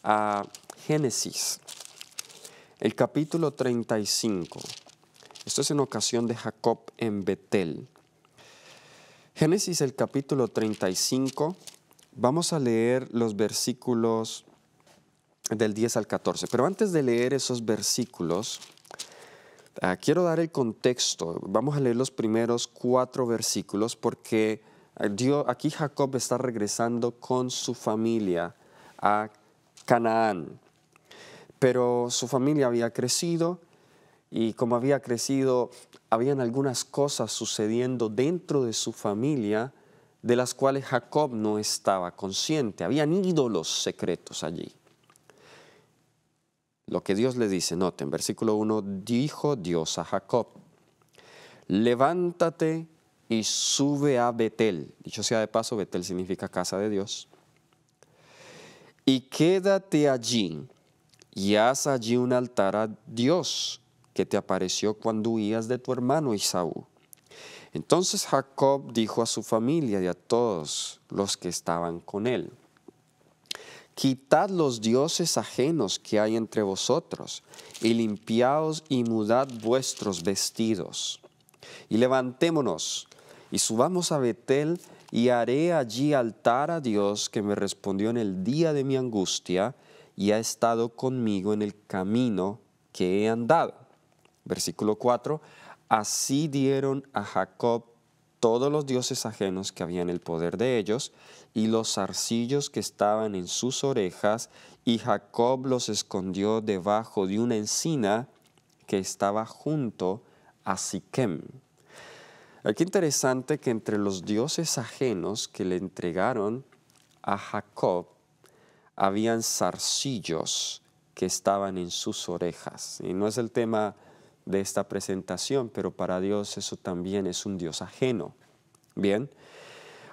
a Génesis, el capítulo 35. Esto es en ocasión de Jacob en Betel. Génesis, el capítulo 35. Vamos a leer los versículos del 10 al 14. Pero antes de leer esos versículos, quiero dar el contexto. Vamos a leer los primeros 4 versículos porque aquí Jacob está regresando con su familia a Canaán. Pero su familia había crecido y como había crecido, habían algunas cosas sucediendo dentro de su familia de las cuales Jacob no estaba consciente. Habían ídolos secretos allí. Lo que Dios le dice, noten, versículo 1, dijo Dios a Jacob, levántate y sube a Betel. Dicho sea de paso, Betel significa casa de Dios. Y quédate allí y haz allí un altar a Dios que te apareció cuando huías de tu hermano Esaú. Entonces Jacob dijo a su familia y a todos los que estaban con él: quitad los dioses ajenos que hay entre vosotros, y limpiaos y mudad vuestros vestidos. Y levantémonos, y subamos a Betel, y haré allí altar a Dios, que me respondió en el día de mi angustia, y ha estado conmigo en el camino que he andado. Versículo 4. Así dieron a Jacob todos los dioses ajenos que había en el poder de ellos, y los zarcillos que estaban en sus orejas, y Jacob los escondió debajo de una encina que estaba junto a Siquem. Aquí interesante que entre los dioses ajenos que le entregaron a Jacob, habían zarcillos que estaban en sus orejas. Y no es el tema de esta presentación, pero para Dios eso también es un Dios ajeno. Bien.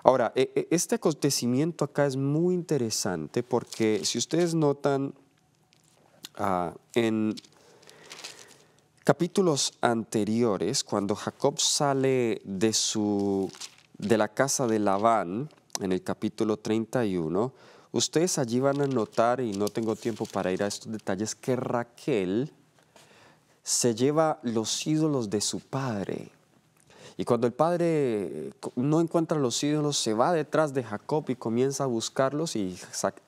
Ahora, este acontecimiento acá es muy interesante porque si ustedes notan en capítulos anteriores, cuando Jacob sale de la casa de Labán, en el capítulo 31, ustedes allí van a notar, y no tengo tiempo para ir a estos detalles, que Raquel se lleva los ídolos de su padre. Y cuando el padre no encuentra los ídolos, se va detrás de Jacob y comienza a buscarlos, y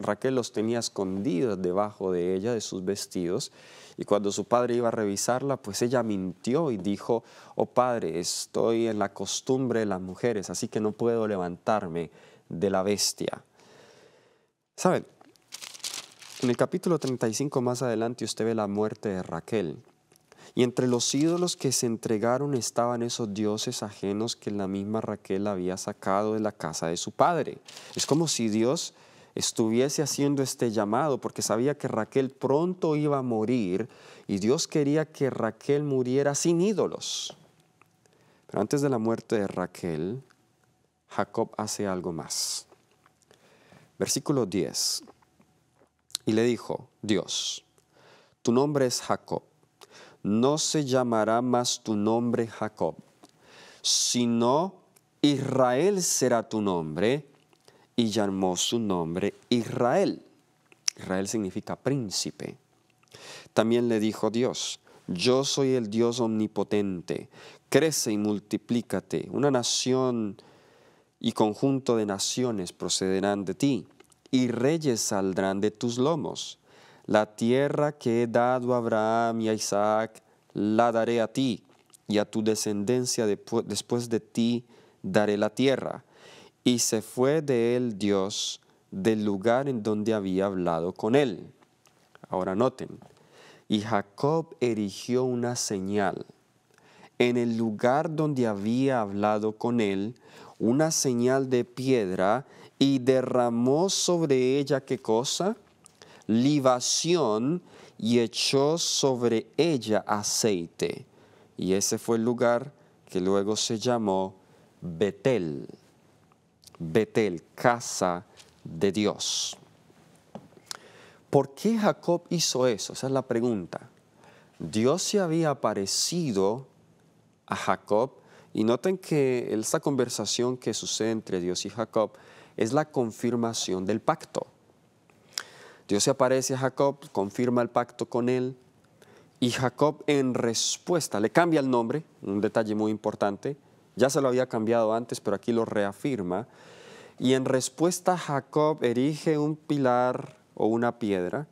Raquel los tenía escondidos debajo de ella, de sus vestidos. Y cuando su padre iba a revisarla, pues ella mintió y dijo: oh padre, estoy en la costumbre de las mujeres, así que no puedo levantarme de la bestia. ¿Saben? En el capítulo 35 más adelante usted ve la muerte de Raquel. Y entre los ídolos que se entregaron estaban esos dioses ajenos que la misma Raquel había sacado de la casa de su padre. Es como si Dios estuviese haciendo este llamado, porque sabía que Raquel pronto iba a morir y Dios quería que Raquel muriera sin ídolos. Pero antes de la muerte de Raquel, Jacob hace algo más. Versículo 10. Y le dijo Dios: tu nombre es Jacob. No se llamará más tu nombre Jacob, sino Israel será tu nombre. Y llamó su nombre Israel. Israel significa príncipe. También le dijo Dios: yo soy el Dios omnipotente, crece y multiplícate. Una nación y conjunto de naciones procederán de ti, y reyes saldrán de tus lomos. La tierra que he dado a Abraham y a Isaac, la daré a ti, y a tu descendencia después de ti daré la tierra. Y se fue de él Dios del lugar en donde había hablado con él. Ahora noten, y Jacob erigió una señal en el lugar donde había hablado con él, una señal de piedra, y derramó sobre ella, ¿qué cosa? Libación, y echó sobre ella aceite. Y ese fue el lugar que luego se llamó Betel. Betel, casa de Dios. ¿Por qué Jacob hizo eso? Esa es la pregunta. Dios se había aparecido a Jacob, y noten que esta conversación que sucede entre Dios y Jacob es la confirmación del pacto. Dios se aparece a Jacob, confirma el pacto con él, y Jacob en respuesta le cambia el nombre, un detalle muy importante. Ya se lo había cambiado antes, pero aquí lo reafirma. Y en respuesta Jacob erige un pilar o una piedra,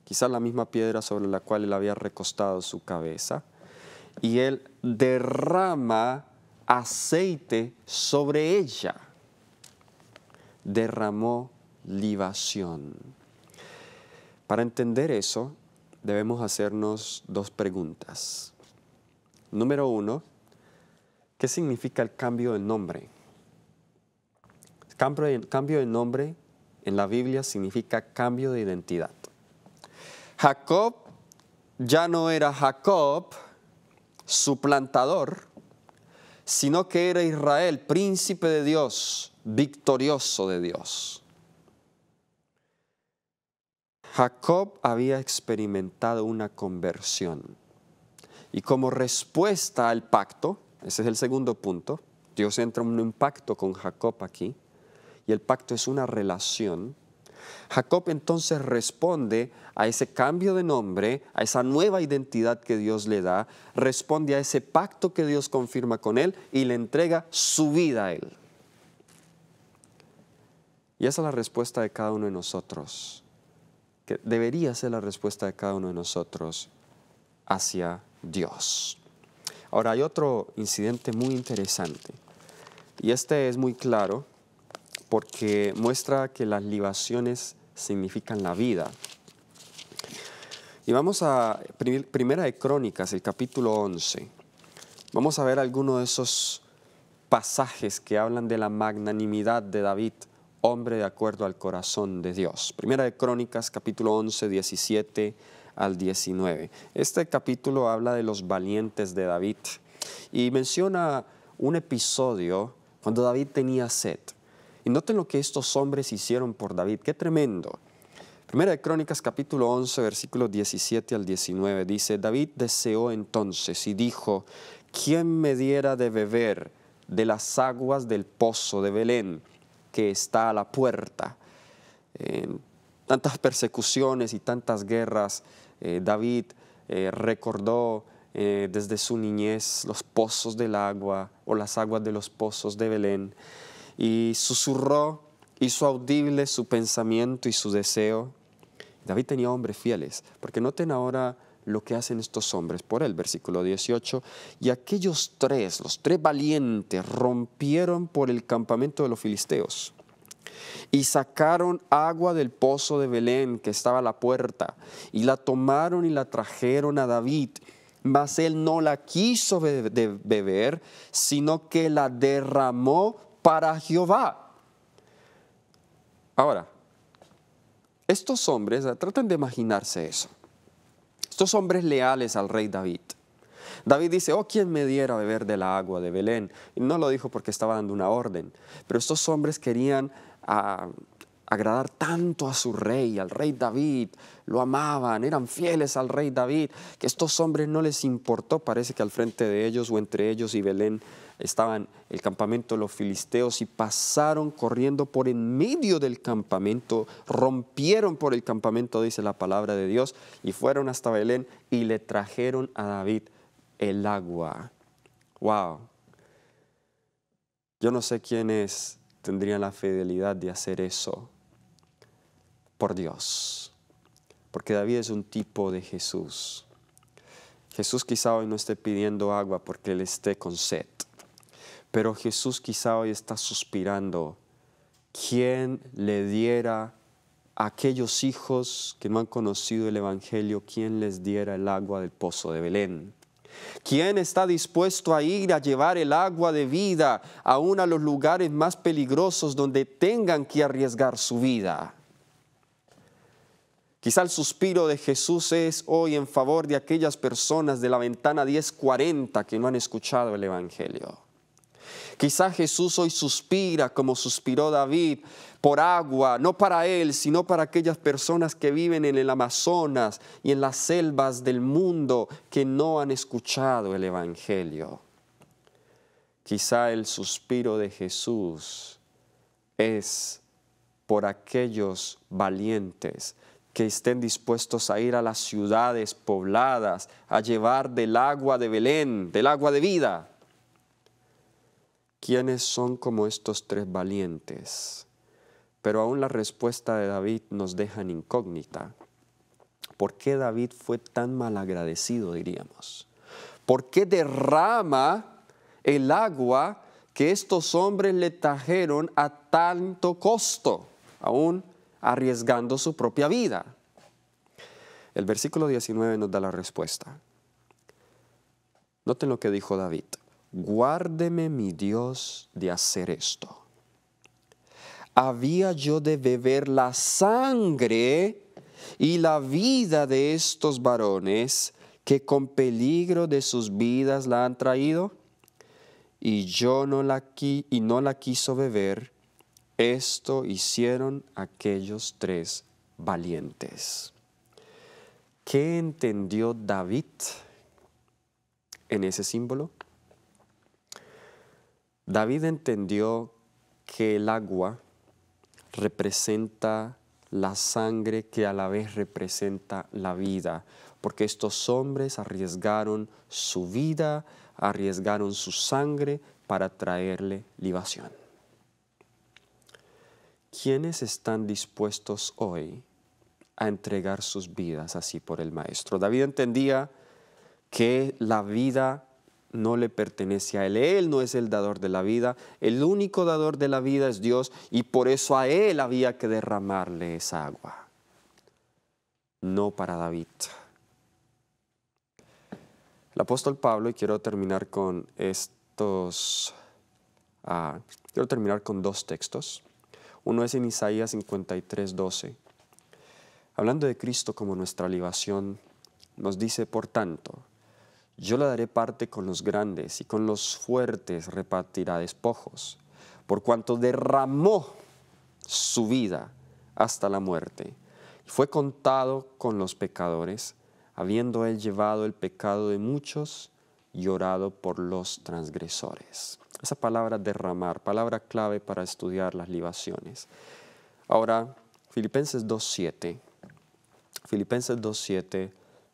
quizás la misma piedra sobre la cual él había recostado su cabeza, y él derrama aceite sobre ella. Derramó libación. Para entender eso, debemos hacernos dos preguntas. Número 1, ¿qué significa el cambio de nombre? Cambio de nombre en la Biblia significa cambio de identidad. Jacob ya no era Jacob, suplantador, sino que era Israel, príncipe de Dios, victorioso de Dios. Jacob había experimentado una conversión, y como respuesta al pacto, ese es el segundo punto, Dios entra en un pacto con Jacob aquí, y el pacto es una relación. Jacob entonces responde a ese cambio de nombre, a esa nueva identidad que Dios le da, responde a ese pacto que Dios confirma con él y le entrega su vida a él. Y esa es la respuesta de cada uno de nosotros, que debería ser la respuesta de cada uno de nosotros hacia Dios. Ahora hay otro incidente muy interesante, y este es muy claro porque muestra que las libaciones significan la vida. Y vamos a Primera de Crónicas, el capítulo 11. Vamos a ver algunos de esos pasajes que hablan de la magnanimidad de David, hombre de acuerdo al corazón de Dios. Primera de Crónicas, capítulo 11, 17 al 19. Este capítulo habla de los valientes de David y menciona un episodio cuando David tenía sed. Y noten lo que estos hombres hicieron por David, qué tremendo. Primera de Crónicas, capítulo 11, versículos 17 al 19, dice: David deseó entonces y dijo: ¿quién me diera de beber de las aguas del pozo de Belén, que está a la puerta? En tantas persecuciones y tantas guerras, David recordó desde su niñez los pozos del agua o las aguas de los pozos de Belén, y susurró, hizo audible su pensamiento y su deseo. David tenía hombres fieles, porque noten ahora lo que hacen estos hombres por él, versículo 18, y aquellos tres, los tres valientes, rompieron por el campamento de los filisteos y sacaron agua del pozo de Belén que estaba a la puerta, y la tomaron y la trajeron a David, mas él no la quiso beber, sino que la derramó para Jehová. Ahora, estos hombres, traten de imaginarse eso. Estos hombres leales al rey David. David dice: oh, ¿quién me diera a beber de la agua de Belén? Y no lo dijo porque estaba dando una orden, pero estos hombres querían agradar tanto a su rey, al rey David, lo amaban, eran fieles al rey David, que estos hombres no les importó. Parece que al frente de ellos o entre ellos y Belén estaban el campamento de los filisteos, y pasaron corriendo por en medio del campamento, rompieron por el campamento, dice la palabra de Dios, y fueron hasta Belén y le trajeron a David el agua. ¡Wow! Yo no sé quiénes tendrían la fidelidad de hacer eso por Dios, porque David es un tipo de Jesús. Jesús quizá hoy no esté pidiendo agua porque él esté con sed, pero Jesús quizá hoy está suspirando: ¿quién le diera a aquellos hijos que no han conocido el Evangelio, quién les diera el agua del pozo de Belén? ¿Quién está dispuesto a ir a llevar el agua de vida aún a los lugares más peligrosos donde tengan que arriesgar su vida? Quizá el suspiro de Jesús es hoy en favor de aquellas personas de la ventana 1040 que no han escuchado el Evangelio. Quizá Jesús hoy suspira como suspiró David por agua, no para él, sino para aquellas personas que viven en el Amazonas y en las selvas del mundo que no han escuchado el Evangelio. Quizá el suspiro de Jesús es por aquellos valientes que estén dispuestos a ir a las ciudades pobladas a llevar del agua de Belén, del agua de vida. ¿Quiénes son como estos tres valientes? Pero aún la respuesta de David nos deja en incógnita. ¿Por qué David fue tan malagradecido, diríamos? ¿Por qué derrama el agua que estos hombres le trajeron a tanto costo, aún arriesgando su propia vida? El versículo 19 nos da la respuesta. Noten lo que dijo David: guárdeme mi Dios de hacer esto. ¿Había yo de beber la sangre y la vida de estos varones que con peligro de sus vidas la han traído? Y yo no la quiso beber. Esto hicieron aquellos tres valientes. ¿Qué entendió David en ese símbolo? David entendió que el agua representa la sangre que a la vez representa la vida, porque estos hombres arriesgaron su vida, arriesgaron su sangre para traerle libación. ¿Quiénes están dispuestos hoy a entregar sus vidas así por el Maestro? David entendía que la vida no le pertenece a él no es el dador de la vida, el único dador de la vida es Dios y por eso a él había que derramarle esa agua, no para David. El apóstol Pablo, y quiero terminar con dos textos. Uno es en Isaías 53:12. Hablando de Cristo como nuestra libación, nos dice, por tanto, yo le daré parte con los grandes y con los fuertes repartirá despojos, por cuanto derramó su vida hasta la muerte. Y fue contado con los pecadores, habiendo él llevado el pecado de muchos y orado por los transgresores. Esa palabra derramar, palabra clave para estudiar las libaciones. Ahora, Filipenses 2:7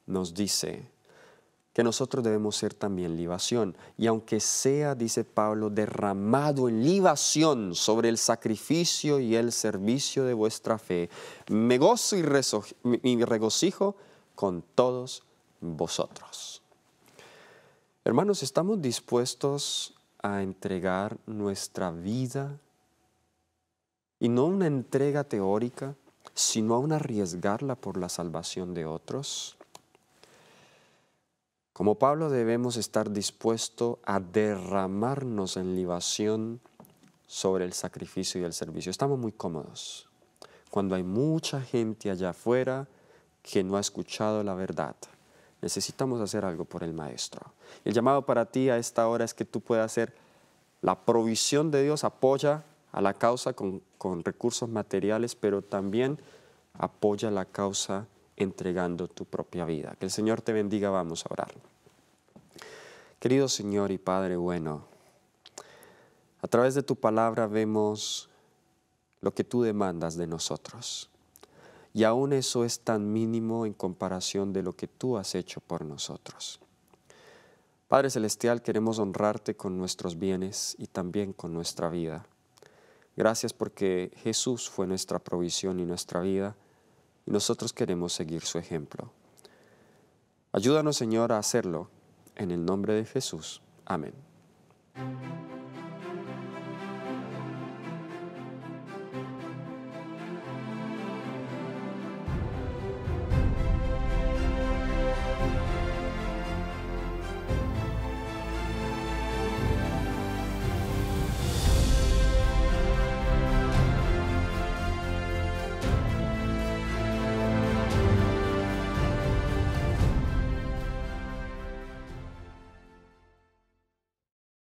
nos dice que nosotros debemos ser también libación. Y aunque sea, dice Pablo, derramado en libación sobre el sacrificio y el servicio de vuestra fe, me gozo y regocijo con todos vosotros. Hermanos, ¿estamos dispuestos a entregar nuestra vida? Y no una entrega teórica, sino a un arriesgarla por la salvación de otros. Como Pablo debemos estar dispuestos a derramarnos en libación sobre el sacrificio y el servicio. Estamos muy cómodos cuando hay mucha gente allá afuera que no ha escuchado la verdad. Necesitamos hacer algo por el Maestro. El llamado para ti a esta hora es que tú puedas hacer la provisión de Dios, apoya a la causa con recursos materiales, pero también apoya la causa entregando tu propia vida. Que el Señor te bendiga, vamos a orar. Querido Señor y Padre bueno, a través de tu palabra vemos lo que tú demandas de nosotros. Y aún eso es tan mínimo en comparación de lo que tú has hecho por nosotros. Padre Celestial, queremos honrarte con nuestros bienes y también con nuestra vida. Gracias porque Jesús fue nuestra provisión y nuestra vida, y nosotros queremos seguir su ejemplo. Ayúdanos, Señor, a hacerlo. En el nombre de Jesús. Amén.